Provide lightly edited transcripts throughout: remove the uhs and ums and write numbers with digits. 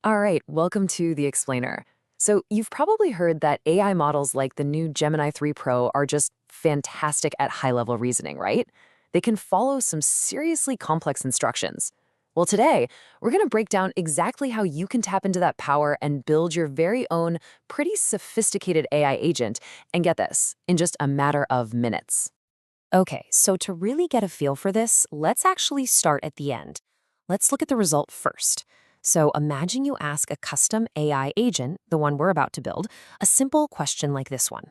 All right, welcome to The Explainer. So, you've probably heard that AI models like the new Gemini 3 Pro are just fantastic at high-level reasoning, right? They can follow some seriously complex instructions. Well, today, we're going to break down exactly how you can tap into that power and build your very own pretty sophisticated AI agent, and get this, in just a matter of minutes. Okay, so to really get a feel for this, let's actually start at the end. Let's look at the result first. So imagine you ask a custom AI agent, the one we're about to build, a simple question like this one.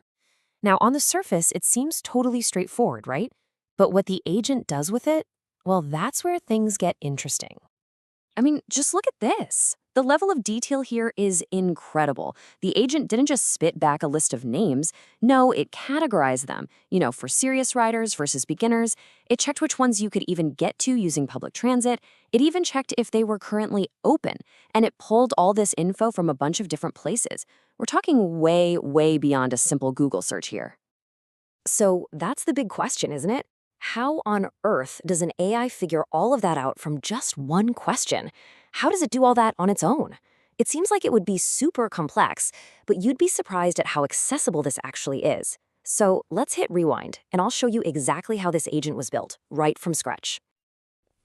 Now, on the surface, it seems totally straightforward, right? But what the agent does with it, well, that's where things get interesting. I mean, just look at this. The level of detail here is incredible. The agent didn't just spit back a list of names. No, it categorized them. For serious riders versus beginners. It checked which ones you could even get to using public transit. It even checked if they were currently open. And it pulled all this info from a bunch of different places. We're talking way, way beyond a simple Google search here. So that's the big question, isn't it? How on earth does an AI figure all of that out from just one question? How does it do all that on its own? It seems like it would be super complex, but you'd be surprised at how accessible this actually is. So let's hit rewind, and I'll show you exactly how this agent was built, right from scratch.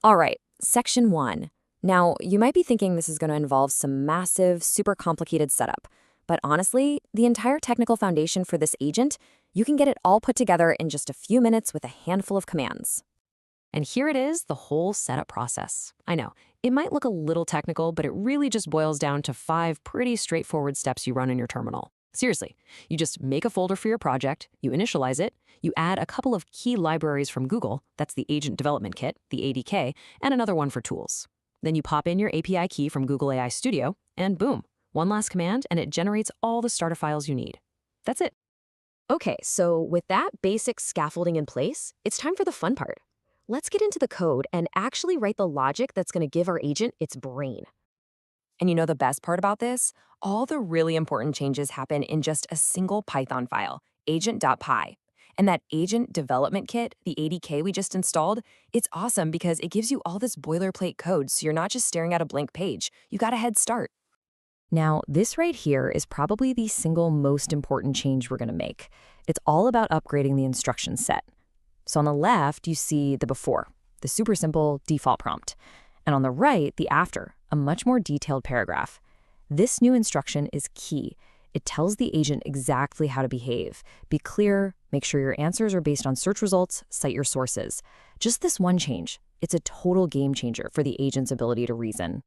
All right, section 1. Now, you might be thinking this is going to involve some massive, super complicated setup. But honestly, the entire technical foundation for this agent, you can get it all put together in just a few minutes with a handful of commands. And here it is, the whole setup process. I know, it might look a little technical, but it really just boils down to 5 pretty straightforward steps you run in your terminal. Seriously, you just make a folder for your project, you initialize it, you add a couple of key libraries from Google, that's the Agent Development Kit, the ADK, and another one for tools. Then you pop in your API key from Google AI Studio, and boom, one last command, and it generates all the starter files you need. That's it. Okay, so with that basic scaffolding in place, it's time for the fun part. Let's get into the code and actually write the logic that's going to give our agent its brain. And you know the best part about this? All the really important changes happen in just a single Python file, agent.py. And that agent development kit, the ADK we just installed, it's awesome because it gives you all this boilerplate code, so you're not just staring at a blank page. You got a head start. Now, this right here is probably the single most important change we're going to make. It's all about upgrading the instruction set. So on the left, you see the before, the super simple default prompt. And on the right, the after, a much more detailed paragraph. This new instruction is key. It tells the agent exactly how to behave. Be clear, make sure your answers are based on search results, cite your sources. Just this one change, it's a total game changer for the agent's ability to reason.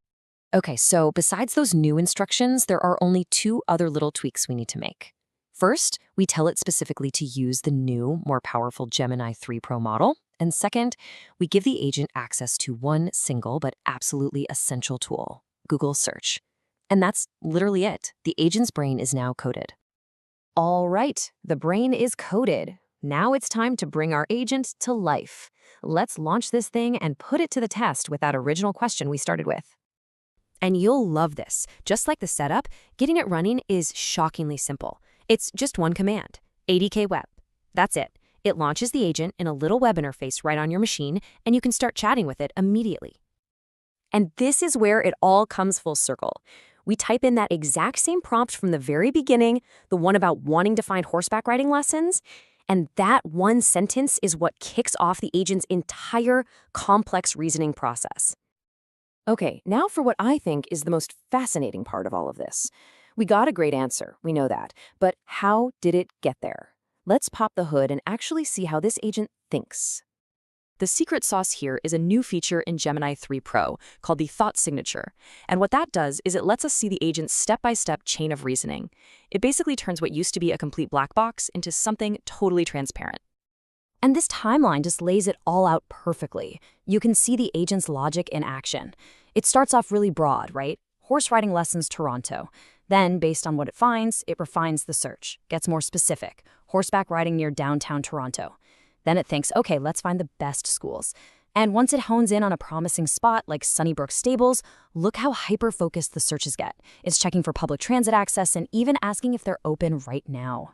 Okay, so besides those new instructions, there are only 2 other little tweaks we need to make. First, we tell it specifically to use the new, more powerful Gemini 3 Pro model. And second, we give the agent access to one single but absolutely essential tool, Google Search. And that's literally it. The agent's brain is now coded. All right, the brain is coded. Now it's time to bring our agent to life. Let's launch this thing and put it to the test with that original question we started with. And you'll love this. Just like the setup, getting it running is shockingly simple. It's just one command, ADK web. That's it. It launches the agent in a little web interface right on your machine, and you can start chatting with it immediately. And this is where it all comes full circle. We type in that exact same prompt from the very beginning, the one about wanting to find horseback riding lessons, and that one sentence is what kicks off the agent's entire complex reasoning process. Okay, now for what I think is the most fascinating part of all of this. We got a great answer, we know that, but how did it get there? Let's pop the hood and actually see how this agent thinks. The secret sauce here is a new feature in Gemini 3 Pro called the thought signature. And what that does is it lets us see the agent's step-by-step chain of reasoning. It basically turns what used to be a complete black box into something totally transparent. And this timeline just lays it all out perfectly. You can see the agent's logic in action. It starts off really broad, right? Horse riding lessons, Toronto. Then, based on what it finds, it refines the search, gets more specific. Horseback riding near downtown Toronto. Then it thinks, okay, let's find the best schools. And once it hones in on a promising spot like Sunnybrook Stables, look how hyper-focused the searches get. It's checking for public transit access and even asking if they're open right now.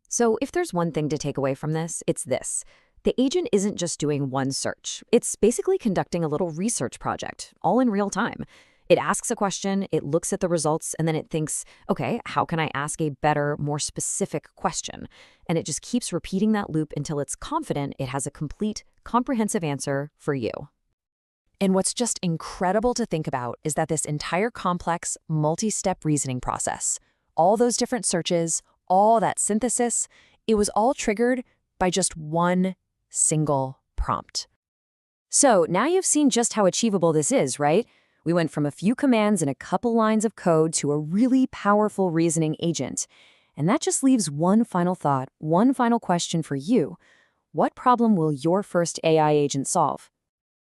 So if there's one thing to take away from this, it's this. The agent isn't just doing one search. It's basically conducting a little research project, all in real time. It asks a question, it looks at the results, and then it thinks, okay, how can I ask a better, more specific question? And it just keeps repeating that loop until it's confident it has a complete, comprehensive answer for you. And what's just incredible to think about is that this entire complex, multi-step reasoning process, all those different searches, all that synthesis, it was all triggered by just one single prompt. So now you've seen just how achievable this is, right? We went from a few commands and a couple lines of code to a really powerful reasoning agent. And that just leaves one final thought, one final question for you. What problem will your first AI agent solve?